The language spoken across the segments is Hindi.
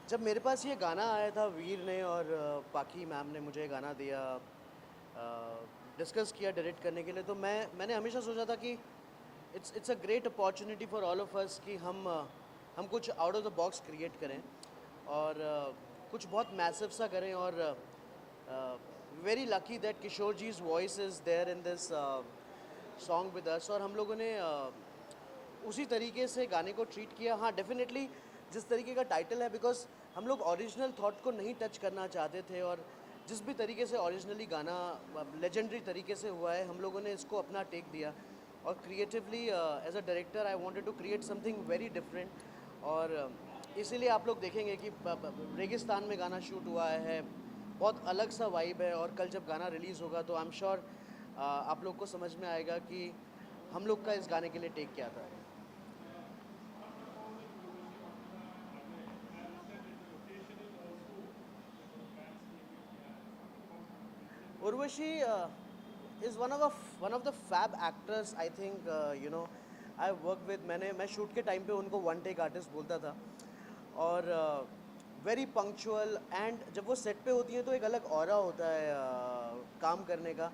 जब मेरे पास ये गाना आया था वीर ने और पाखी मैम ने मुझे गाना दिया, डिस्कस किया डायरेक्ट करने के लिए, तो मैंने हमेशा सोचा था कि it's a great opportunity for all of us कि हम कुछ out of the box create करें और कुछ बहुत मैसिव सा करें। और very lucky that Kishore ji's voice is there in this song with us. और हम लोगों ने उसी तरीके से गाने को ट्रीट किया। हाँ, डेफिनेटली जिस तरीके का टाइटल है, बिकॉज हम लोग ओरिजिनल थॉट को नहीं टच करना चाहते थे, और जिस भी तरीके से ओरिजिनली गाना लेजेंडरी तरीके से हुआ है, हम लोगों ने इसको अपना टेक दिया। और creatively as a director I wanted to create something very different. और इसीलिए आप लोग देखेंगे कि रेगिस्तान में गाना शूट हुआ है, बहुत अलग सा वाइब है। और कल जब गाना रिलीज़ होगा तो आई एम श्योर आप लोग को समझ में आएगा कि हम लोग का इस गाने के लिए टेक क्या था। Urvashi is one of the fab actors I think I work with। मैं शूट के टाइम पे उनको वन टेक आर्टिस्ट बोलता था। और वेरी पंक्चुअल, एंड जब वो सेट पे होती है तो एक अलग ऑरा होता है काम करने का।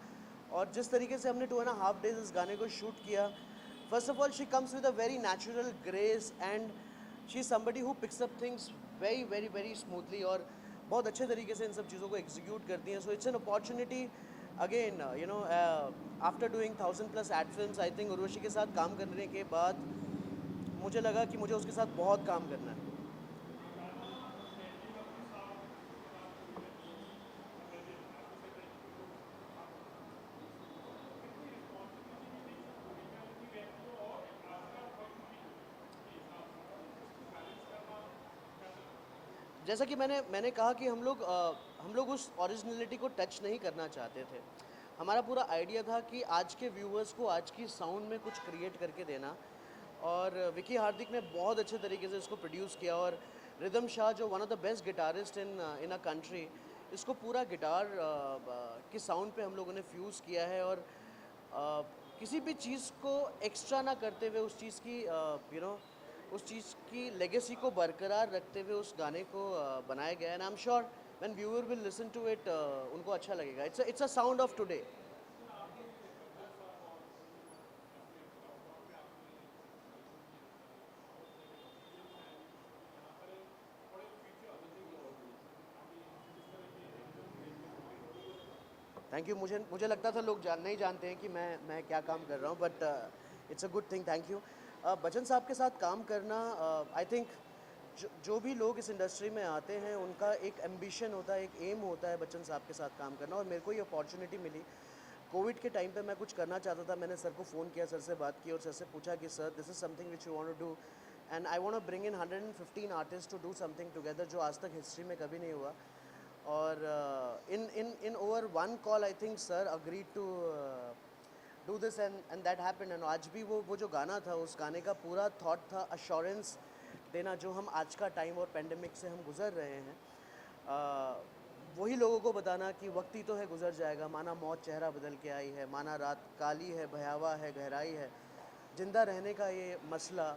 और जिस तरीके से हमने 2.5 days इस गाने को शूट किया, first of all she comes with a very natural grace, and she is somebody who picks up things very very very smoothly, और बहुत अच्छे तरीके से इन सब चीज़ों को एग्जीक्यूट करती हैं। So it's an opportunity again, after doing 1000+ ad films, I think Urvashi के साथ काम करने के बाद मुझे लगा कि मुझे उसके साथ बहुत काम करना है। जैसा कि मैंने कहा कि हम लोग उस ओरिजिनलिटी को टच नहीं करना चाहते थे। हमारा पूरा आइडिया था कि आज के व्यूअर्स को आज की साउंड में कुछ क्रिएट करके देना। और विकी हार्दिक ने बहुत अच्छे तरीके से इसको प्रोड्यूस किया। और रिदम शाह, जो one of the best guitarist in a country, इसको पूरा गिटार की साउंड पे हम लोगों ने फ्यूज़ किया है। और अ, किसी भी चीज़ को एक्स्ट्रा ना करते हुए उस चीज़ की उस चीज़ की लेगेसी को बरकरार रखते हुए उस गाने को बनाया गया है। And I am sure when viewer will listen to it उनको अच्छा लगेगा। It's a sound of today. Thank you. मुझे लगता था लोग नहीं जानते हैं कि मैं क्या काम कर रहा हूँ, but it's a good thing. Thank you. Bachchan साहब के साथ काम करना, आई थिंक जो भी लोग इस इंडस्ट्री में आते हैं उनका एक एम्बिशन होता है, एक एम होता है बच्चन साहब के साथ काम करना। और मेरे को ये अपॉर्चुनिटी मिली कोविड के टाइम पे। मैं कुछ करना चाहता था, मैंने सर को फ़ोन किया, सर से बात की और सर से पूछा कि sir, this is something which you want to do, and I want to bring in 115 artist to do something together, जो आज तक हिस्ट्री में कभी नहीं हुआ। और in over one call I think sir agreed to do this, and that happened. And आज भी वो जो गाना था, उस गाने का पूरा थॉट था अश्योरेंस देना, जो हम आज का टाइम और पेंडेमिक से हम गुज़र रहे हैं। वही लोगों को बताना कि वक्त ही तो है, गुजर जाएगा, माना मौत चेहरा बदल के आई है, माना रात काली है, भयावा है, गहराई है, जिंदा रहने का ये मसला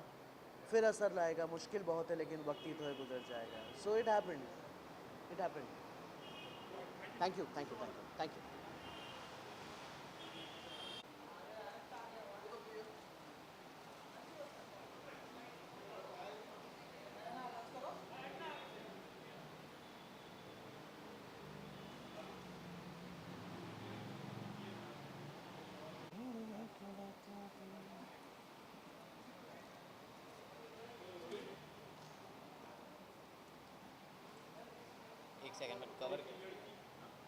फिर असर लाएगा, मुश्किल बहुत है लेकिन वक्त ही तो है, गुजर जाएगा। So it happened, it happened. Thank you, thank you, thank you, thank you. एक सेकंड में कवर।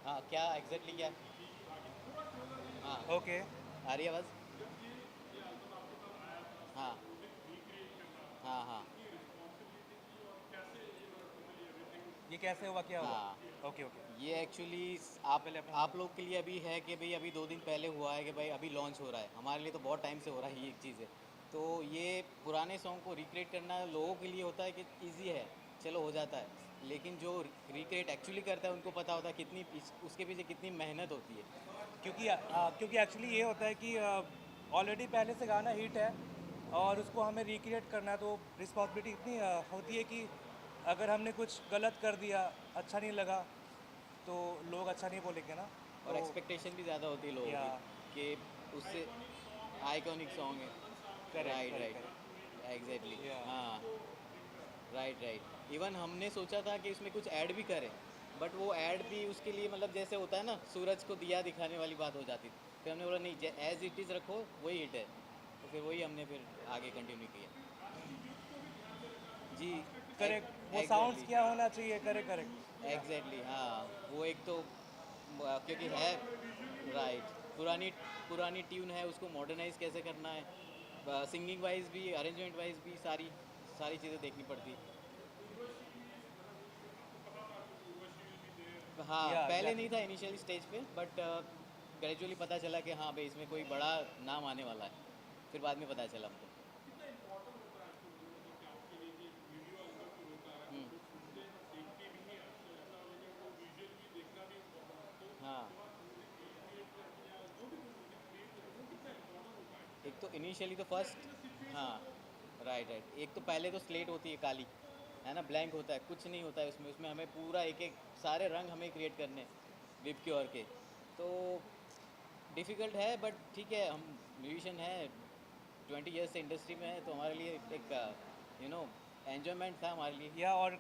हाँ, क्या एग्जैक्टली क्या? हाँ, ओके। आ रही है आवाज़? हाँ, हाँ, हाँ, ये कैसे हुआ, क्या हुआ? हाँ। Okay okay. ये एक्चुअली आप पहले अपना आप लोग के लिए अभी है कि भाई अभी 2 दिन पहले हुआ है कि भाई अभी लॉन्च हो रहा है। हमारे लिए तो बहुत टाइम से हो रहा है ये एक चीज़ है। तो ये पुराने सॉन्ग को रिक्रिएट करना लोगों के लिए होता है कि इजी है, चलो हो जाता है। लेकिन जो रिक्रिएट एक्चुअली करता है उनको पता होता है कितनी उसके पीछे कितनी मेहनत होती है। क्योंकि एक्चुअली ये होता है कि ऑलरेडी पहले से गाना हिट है और उसको हमें रिक्रिएट करना है, तो रिस्पॉन्सिबिलिटी इतनी होती है कि अगर हमने कुछ गलत कर दिया, अच्छा नहीं लगा, तो लोग अच्छा नहीं बोलेंगे ना। और तो एक्सपेक्टेशन भी ज़्यादा होती है लोगों या की कि उससे आइकॉनिक सॉन्ग है। Correct right correct right exactly correct या हाँ राइट राइट इवन हमने सोचा था कि इसमें कुछ ऐड भी करें, बट वो ऐड भी उसके लिए मतलब जैसे होता है ना, सूरज को दिया दिखाने वाली बात हो जाती थी। फिर हमने बोला नहीं, एज इट इज़ रखो, वही हिट है। तो फिर वही हमने फिर आगे कंटिन्यू किया। जी करेक्ट, वो साउंड्स एग्जैक्टली क्या होना चाहिए, करेक्ट करेक्ट या एग्जैक्टली हाँ, वो एक तो क्योंकि है राइट, पुरानी पुरानी ट्यून है, उसको मॉडर्नाइज कैसे करना है, सिंगिंग वाइज भी अरेंजमेंट वाइज भी सारी सारी चीज़ें देखनी पड़ती। हाँ या पहले नहीं एग्जैक्टली। था इनिशियली स्टेज पे, बट ग्रेजुअली पता चला कि हाँ भाई इसमें कोई बड़ा नाम आने वाला है। फिर बाद में पता चला हमको। हम्म, हाँ एक तो इनिशियली तो फर्स्ट हाँ राइट राइट, एक तो पहले तो स्लेट होती है काली, है ना, ब्लैंक होता है, कुछ नहीं होता है उसमें। उसमें हमें पूरा एक एक सारे रंग हमें क्रिएट करने विप के और के। तो डिफ़िकल्ट है, बट ठीक है, हम म्यूजिशियन हैं, 20 ईयर्स से इंडस्ट्री में है, तो हमारे लिए एक यू नो एन्जॉयमेंट था हमारे लिए। या और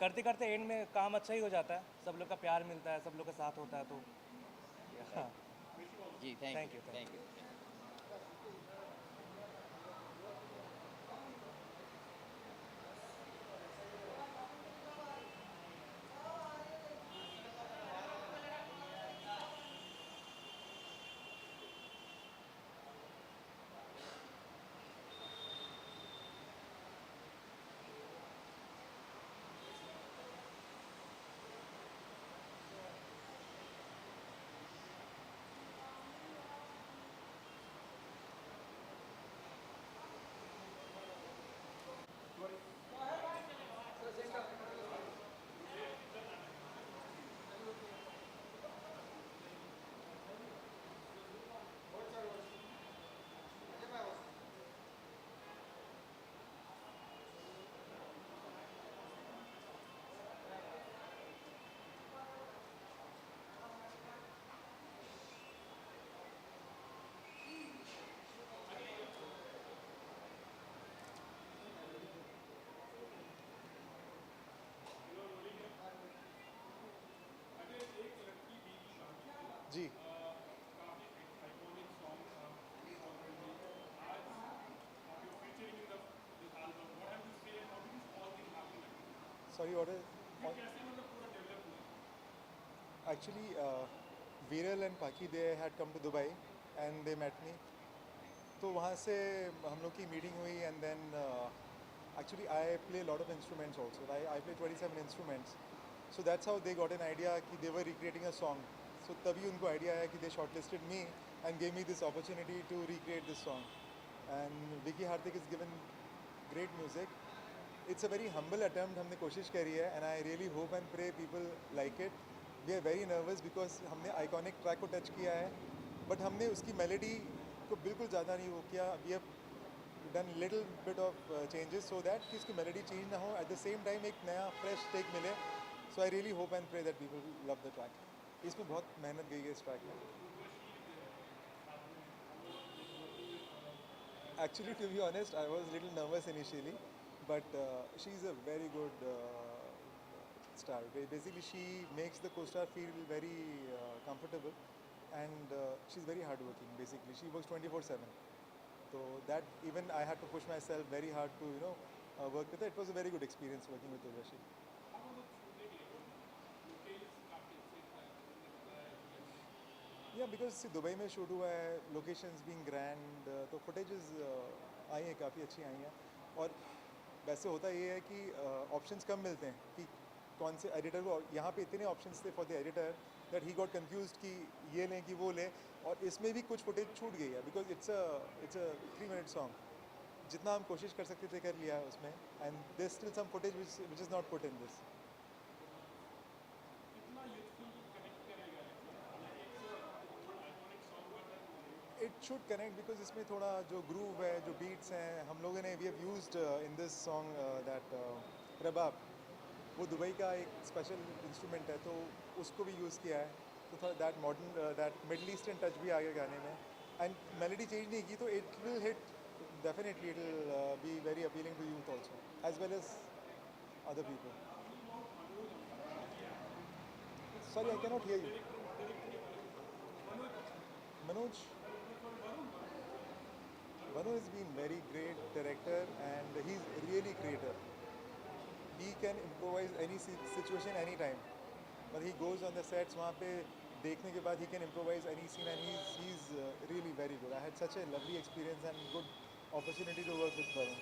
करते करते एंड में काम अच्छा ही हो जाता है, सब लोग का प्यार मिलता है, सब लोग का साथ होता है, तो हाँ। राइट जी, thank you thank you thank thank you. You. जी सॉरी और एक्चुअली वीरल एंड पाकी they had come to Dubai and they met me, तो वहाँ से हम लोग की मीटिंग हुई and then actually I play lot of instruments also, I play 27 instruments, so that's how they got an idea कि they were recreating a song. सो तभी उनको आइडिया आया कि they shortlisted me and gave me this opportunity to recreate this song. And Vicky Hardik is given great music. It's a very humble attempt हमने कोशिश करी है and I really hope and pray people like it. We are very nervous because हमने आइकॉनिक ट्रैक को टच किया है, बट हमने उसकी मेलेडी को बिल्कुल ज़्यादा नहीं वो किया। We have done little bit of changes so that कि उसकी मेलेडी चेंज ना हो, एट द सेम टाइम एक नया फ्रेश टेक मिले। So I really hope and pray that people love the track. इसमें बहुत मेहनत गई है इस ट्रैक में। Actually, to be honest, I was a little nervous initially, but she's a very good star. Basically, she makes the co-star feel very comfortable, and she's very hardworking. Basically, she works 24/7. So that even I had to push myself very hard to work with her. It was a very good experience working with Urvashi. या बिकॉज दुबई में शूट हुआ है, लोकेशंस बीइंग ग्रैंड, तो फुटेजेस आई हैं, काफ़ी अच्छी आई हैं। और वैसे होता ये है कि ऑप्शंस कम मिलते हैं कि कौन से एडिटर को, यहाँ पे इतने ऑप्शंस थे for the editor that he got confused कि ये लें कि वो लें। और इसमें भी कुछ फुटेज छूट गई है because it's a 3 minute song. जितना हम कोशिश कर सकते थे कर लिया है उसमें, and there still some footage which is not put in this. It should connect because इसमें थोड़ा जो ग्रूव है, जो बीट्स हैं, हम लोगों ने we have used in this song that रबाब, वो दुबई का एक स्पेशल इंस्ट्रूमेंट है, तो उसको भी यूज़ किया है, तो थोड़ा that modern that middle eastern touch भी आ गया गाने में। एंड मेलोडी चेंज नहीं की तो it will hit definitely, it will be very appealing to youth also as well as other people. Sorry, I cannot hear you. Manoj, Manu has been very great director and he's really creative. He can improvise any situation anytime. But he goes on the sets, वहाँ पे देखने के बाद he can improvise any scene and he's really very good. I had such a lovely experience and good opportunity to work with Varun.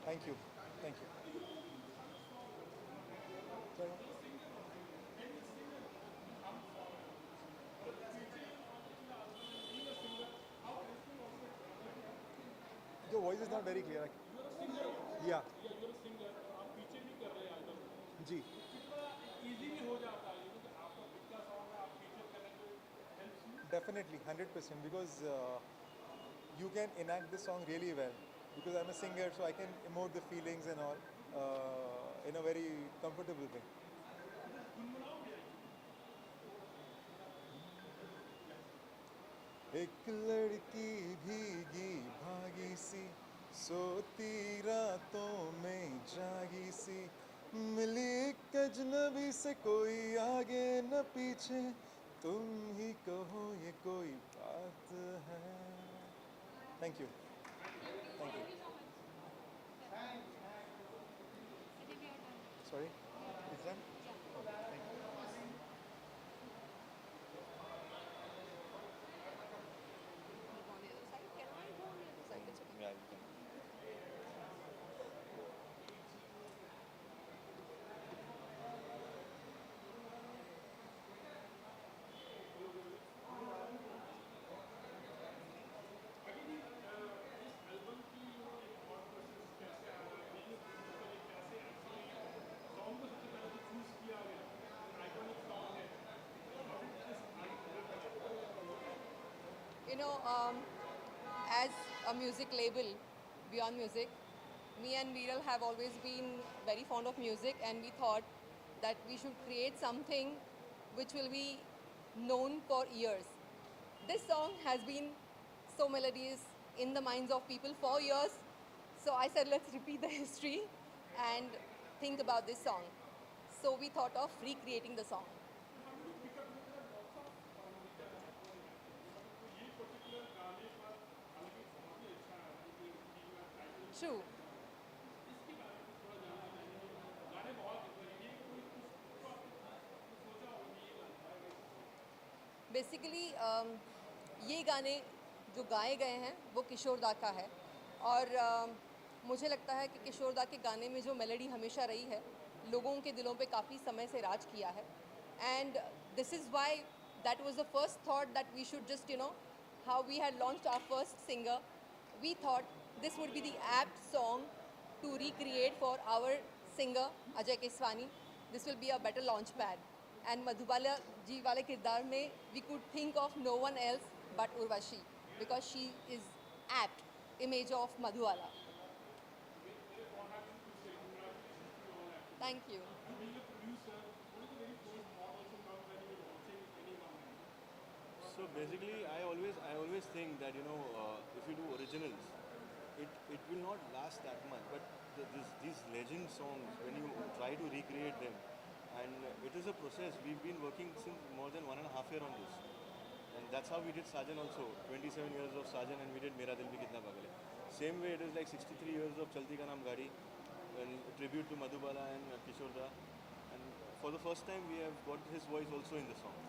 Thank you. Thank you. Sorry. Your voice is not very clear. Yeah. Ji. Definitely, 100% because you can enact the song really well. Because I'm a singer, so I can emote the feelings and all in a very comfortable way. एक लड़की भीगी भागी सी, सोती रातों में जागी सी, मिली एक अजनबी से कोई आगे न पीछे, तुम ही कहो ये कोई बात है। Thank you. Thank you. Sorry, is that? You know, as a music label, Beyond Music, me and Viral have always been very fond of music, and we thought that we should create something which will be known for years. This song has been so melodious in the minds of people for years. So I said, let's repeat the history and think about this song. So we thought of recreating the song. True. Basically ये गाने जो गाए गए हैं वो किशोर दा का है और मुझे लगता है कि किशोर दा के गाने में जो मेलोडी हमेशा रही है लोगों के दिलों पे काफ़ी समय से राज किया है and this is why that was the first thought that we should just how we had launched our first singer, we thought this would be the apt song to recreate for our singer Ajay Keswani. This will be a better launch pad. And Madhubala ji wale kirdar mein we could think of no one else but Urvashi because she is apt image of Madhubala. Thank you. So basically, I always think that if you do originals, it will not last that much. But these legend songs, when you try to recreate them, and it is a process. We've been working since more than 1.5 years on this, and that's how we did Sajan also. 27 years of Sajan, and we did Mera Dil Bhi Kitna Pagal Hai. Same way, it is like 63 years of Chalti Ka Naam Gadi, and tribute to Madhubala and Kishore Da. And for the first time, we have got his voice also in the song.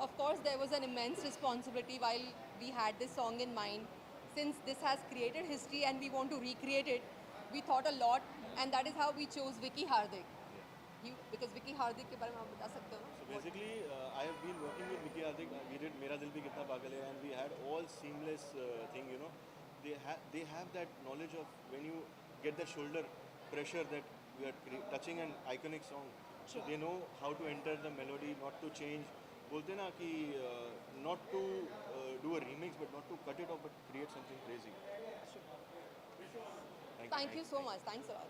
Of course, there was an immense responsibility while we had this song in mind. Since this has created history and we want to recreate it, we thought a lot, and that is how we chose Vicky Hardik. Because Vicky Hardik के बारे में आप बता सकते हो ना? So basically, I have been working with Vicky Hardik. We did Mera Dil Bhi Kitna Pagal Hai, and we had all seamless thing. They have that knowledge of when you get the shoulder pressure that we are touching an iconic song. So they know how to enter the melody, not to change. बोलते ना कि not to do a remix, but not to cut it off, but create something crazy. Thank you so much. Thanks a lot.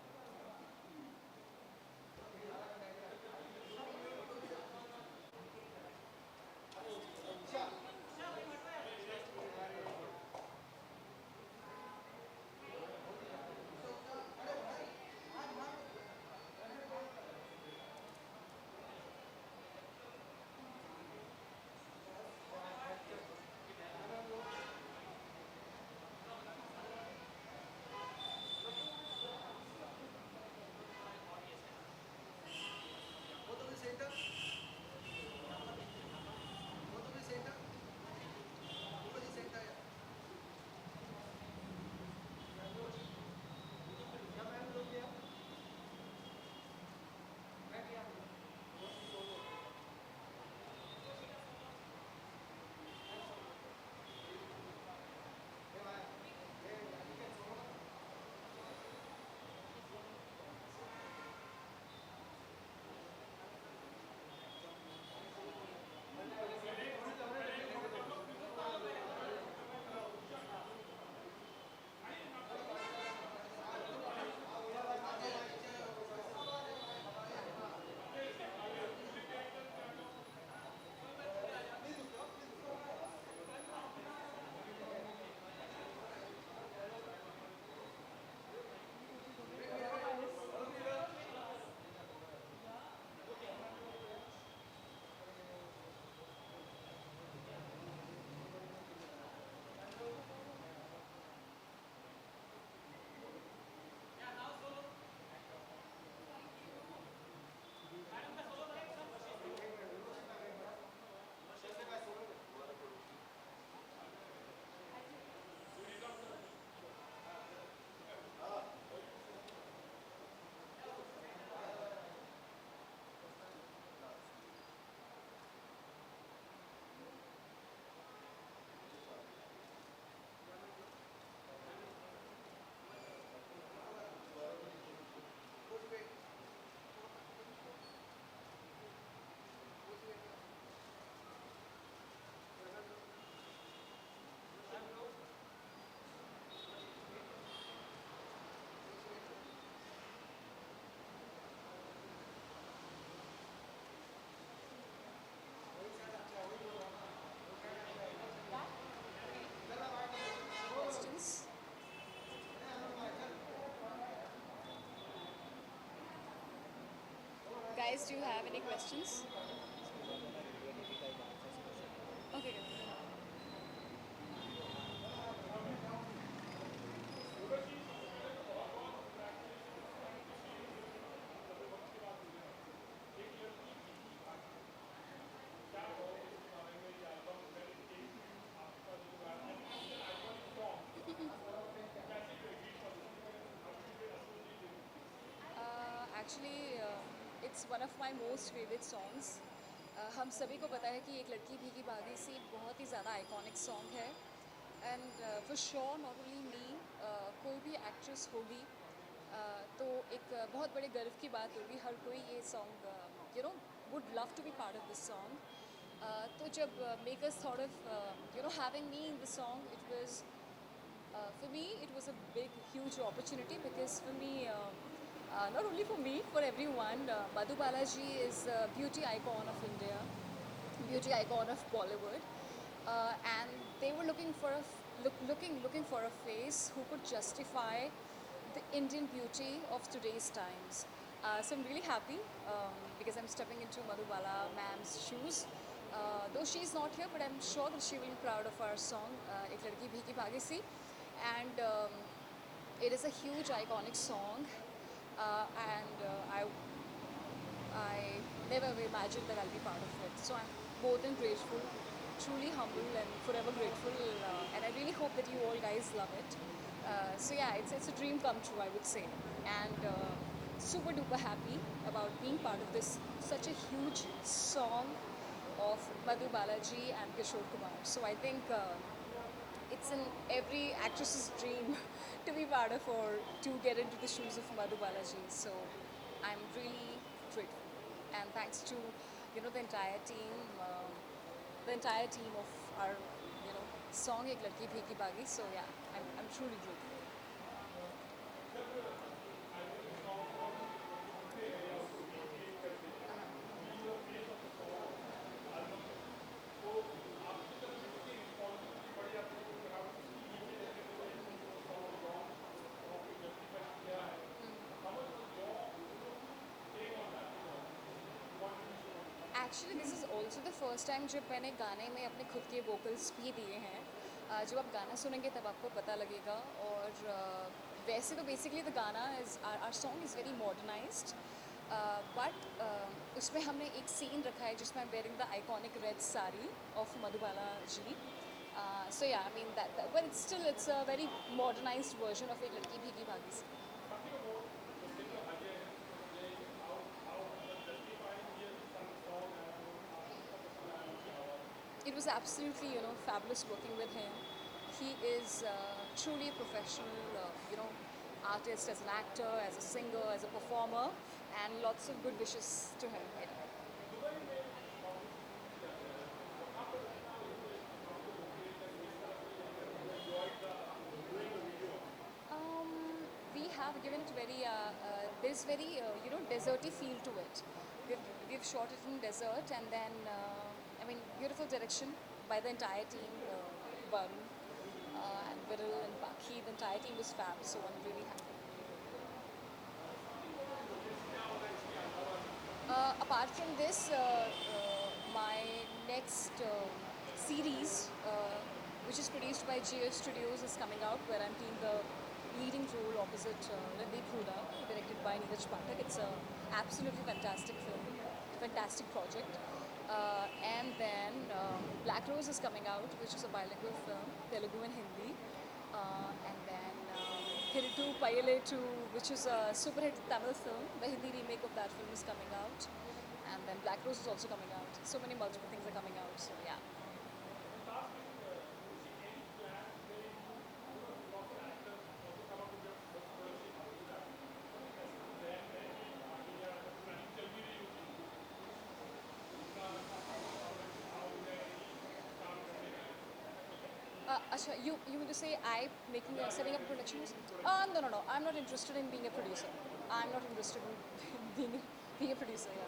Questions? Guys, do you have any questions? Okay. Actually, it's one of my most favorite songs. हम सभी को पता है कि एक लड़की भीगी भागी सी बहुत ही ज़्यादा आइकॉनिक सॉन्ग है and for sure not only me, कोई भी एक्ट्रेस होगी तो एक बहुत बड़े गर्व की बात होगी, हर कोई ये song would love to be part of this song. तो जब makers thought of having me in the song, it was for me it was a big huge opportunity because for me not only for me, for everyone, Madhu Balaji is a beauty icon of India, beauty icon of Bollywood, and they were looking for looking for a face who could justify the Indian beauty of today's times. So I'm really happy because I'm stepping into Madhu Bala ma'am's shoes. Though she's not here, but I'm sure that she will be proud of our song, Ek Ladki Bhigi Bhagi Si, and it is a huge iconic song, and I never imagined that I'll be part of it. So I'm more than grateful, truly humble and forever grateful, and I really hope that you all guys love it. So yeah, it's a dream come true, I would say, and super duper happy about being part of this such a huge song of Madhu Balaji and Kishore Kumar. So I think it's in every actress's dream to be part of or to get into the shoes of Madhu Balaji. So I'm really grateful, and thanks to the entire team of our song Ek Ladki Bhegi Bhagi. So yeah, I'm truly grateful. Actually this is also the first time जब मैंने गाने में अपने खुद के वोकल्स भी दिए हैं. जब आप गाना सुनेंगे तब आपको पता लगेगा. और वैसे तो बेसिकली द गाना is our song is very modernised, but उसमें हमने एक सीन रखा है जिसमें I am wearing the iconic red sari of Madhubala ji. So yeah I mean that, but it's a very modernised version of एक लड़की भीगी भागी सी. It was absolutely, fabulous working with him. He is truly a professional, artist, as an actor, as a singer, as a performer, and lots of good wishes to him. We have given it very, there's very, deserty feel to it. We've shot it in desert, and then, beautiful direction by the entire team, Varun, and Viral and Baki. The entire team was fab, so I'm really happy. Apart from this, my next series, which is produced by GF Studios, is coming out, where I'm playing the leading role opposite Randeep Huda, directed by Neeraj Pathak. It's an absolutely fantastic film, fantastic project. And then Black Rose is coming out, which is a bilingual film, Telugu and Hindi. And then Thiritu Payaletu, which is a super hit Tamil film. The Hindi remake of that film is coming out. And then Black Rose is also coming out. So many multiple things are coming out, so yeah. Asha, you mean to say setting up productions? No. I'm not interested in being a producer. I'm not interested in being a producer. Yeah.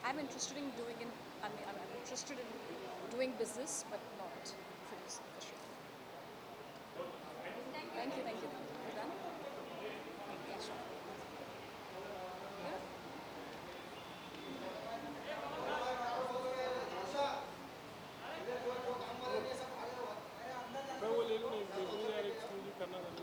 I'm interested in I'm interested in doing business, but not producing for sure. Thank you.